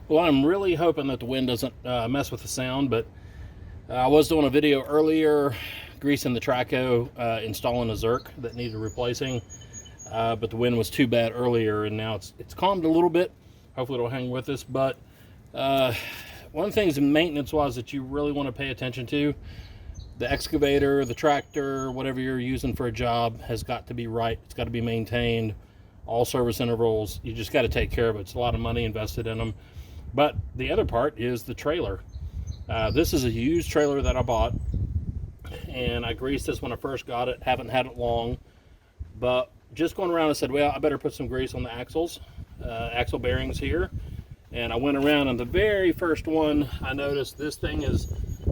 Well, I'm really hoping that the wind doesn't mess with the sound, but I was doing a video earlier greasing the Traco, installing a Zerk that needed replacing, but the wind was too bad earlier, and now it's calmed a little bit. Hopefully it'll hang with us, but one of the things maintenance-wise that you really want to pay attention to, the excavator, the tractor, whatever you're using for a job has got to be right. It's got to be maintained, all service intervals. You just got to take care of it. It's a lot of money invested in them. But the other part is the trailer. This is a used trailer that I bought, and I greased this when I first got it. Haven't had it long, but just going around, I said, well, I better put some grease on the axles, axle bearings here. And I went around, and the very first one, I noticed this thing is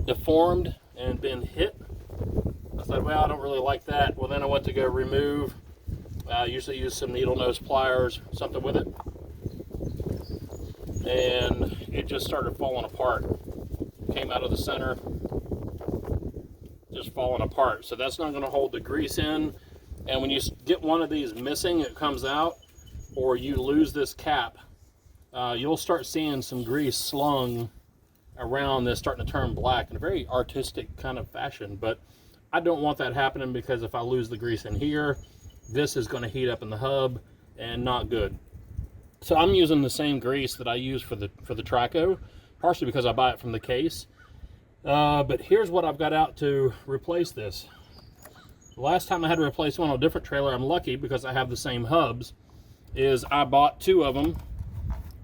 deformed and been hit. I said, well, I don't really like that. Well, then I went to go remove. I usually use some needle nose pliers, something with it. And it just started falling apart. Came out of the center, just falling apart. So that's not going to hold the grease in. And when you get one of these missing, it comes out, or you lose this cap, you'll start seeing some grease slung around this, starting to turn black in a very artistic kind of fashion. But I don't want that happening, because if I lose the grease in here, this is going to heat up in the hub and not good. So I'm using the same grease that I use for the Traco, partially because I buy it from the case. But here's what I've got out to replace this. The last time I had to replace one on a different trailer, I'm lucky because I have the same hubs, is I bought two of them.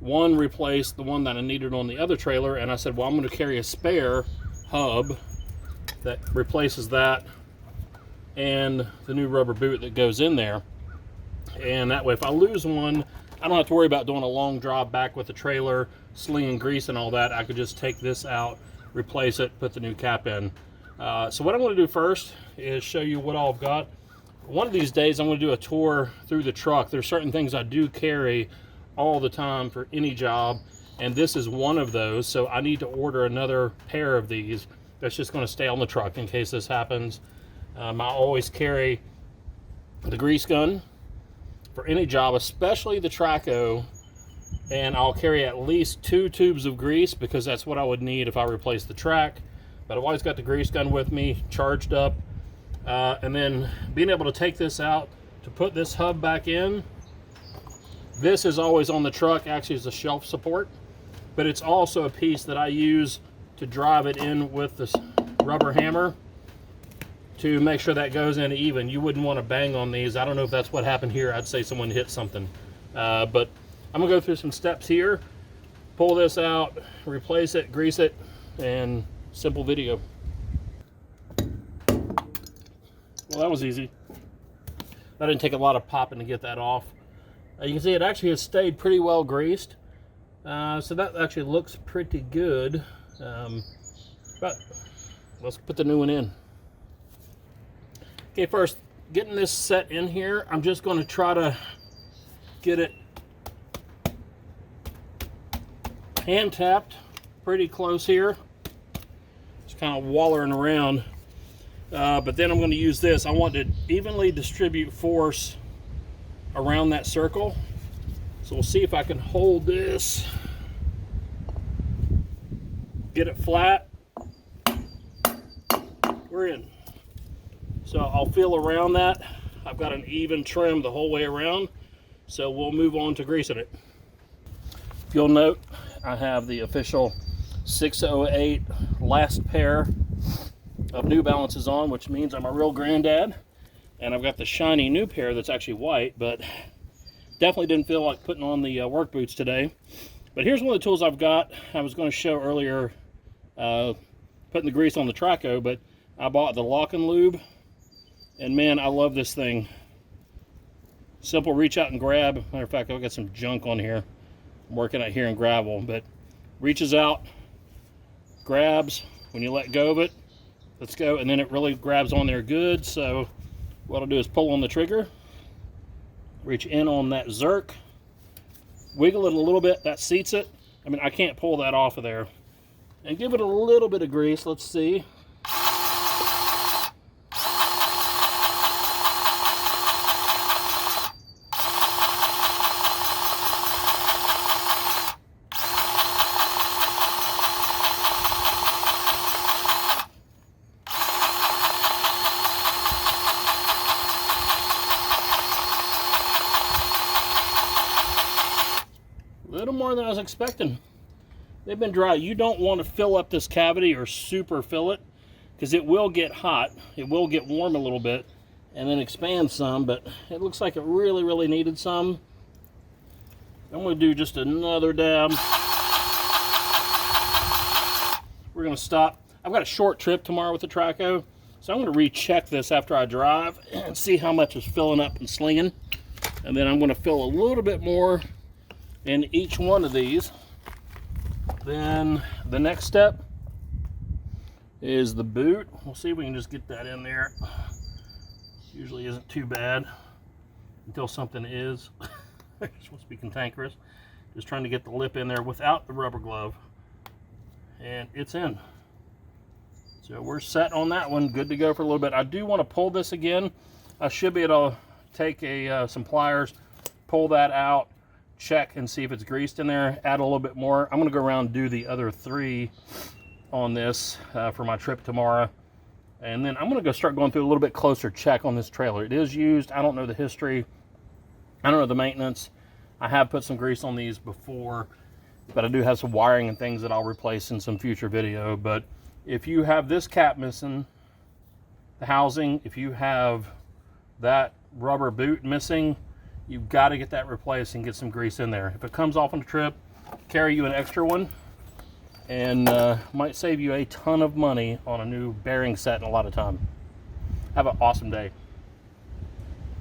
One replaced the one that I needed on the other trailer, and I said, well, I'm going to carry a spare hub that replaces that and the new rubber boot that goes in there. And that way, if I lose one, I don't have to worry about doing a long drive back with the trailer, slinging grease and all that. I could just take this out, replace it, put the new cap in. So what I'm going to do first is show you what all I've got. One of these days, I'm going to do a tour through the truck. There's certain things I do carry all the time for any job, and this is one of those. So I need to order another pair of these that's just going to stay on the truck in case this happens. I always carry the grease gun for any job, especially the Traco, and I'll carry at least 2 tubes of grease, because that's what I would need if I replace the track. But I've always got the grease gun with me, charged up, and then being able to take this out to put this hub back in. This is always on the truck, actually as a shelf support, but it's also a piece that I use to drive it in with this rubber hammer to make sure that goes in even. You wouldn't want to bang on these. I don't know if that's what happened here. I'd say someone hit something. But I'm going to go through some steps here, pull this out, replace it, grease it, and simple video. Well, that was easy. That didn't take a lot of popping to get that off. You can see it actually has stayed pretty well greased. So that actually looks pretty good. But let's put the new one in. Okay, first, getting this set in here, I'm just going to try to get it hand tapped pretty close here. Just kind of wallering around. But then I'm going to use this. I want to evenly distribute force around that circle. So we'll see if I can hold this, get it flat. We're in. So I'll feel around that. I've got an even trim the whole way around, so we'll move on to greasing it. If you'll note, I have the official 608 last pair of New Balances on, which means I'm a real granddad. And I've got the shiny new pair that's actually white, but definitely didn't feel like putting on the work boots today. But here's one of the tools I've got. I was going to show earlier putting the grease on the Traco, but I bought the Lock and Lube. And man, I love this thing. Simple reach out and grab. Matter of fact, I've got some junk on here. I'm working out here in gravel, but reaches out, grabs. When you let go of it, let's go, and then it really grabs on there good. So what I'll do is pull on the trigger, reach in on that Zerk, wiggle it a little bit. That seats it. I mean, I can't pull that off of there. And give it a little bit of grease. Let's see. warmer than I was expecting. They've been dry. You don't want to fill up this cavity or super fill it, because it will get hot. It will get warm a little bit and then expand some, but it looks like it really, really needed some. I'm going to do just another dab. We're going to stop. I've got a short trip tomorrow with the Traco, so I'm going to recheck this after I drive and see how much is filling up and slinging. And then I'm going to fill a little bit more in each one of these. Then the next step is the boot. We'll see if we can just get that in there. Usually isn't too bad until something is. It's supposed to be cantankerous. Just trying to get the lip in there without the rubber glove. And it's in. So we're set on that one. Good to go for a little bit. I do want to pull this again. I should be able to take some pliers, pull that out, check and see if it's greased in there, add a little bit more. I'm going to go around and do the other 3 on this for my trip tomorrow. And then I'm going to go start going through a little bit closer check on this trailer. It is used. I don't know the history. I don't know the maintenance. I have put some grease on these before, but I do have some wiring and things that I'll replace in some future video. But if you have this cap missing, the housing, if you have that rubber boot missing, you've got to get that replaced and get some grease in there. If it comes off on the trip, carry you an extra one, and might save you a ton of money on a new bearing set and a lot of time. Have an awesome day.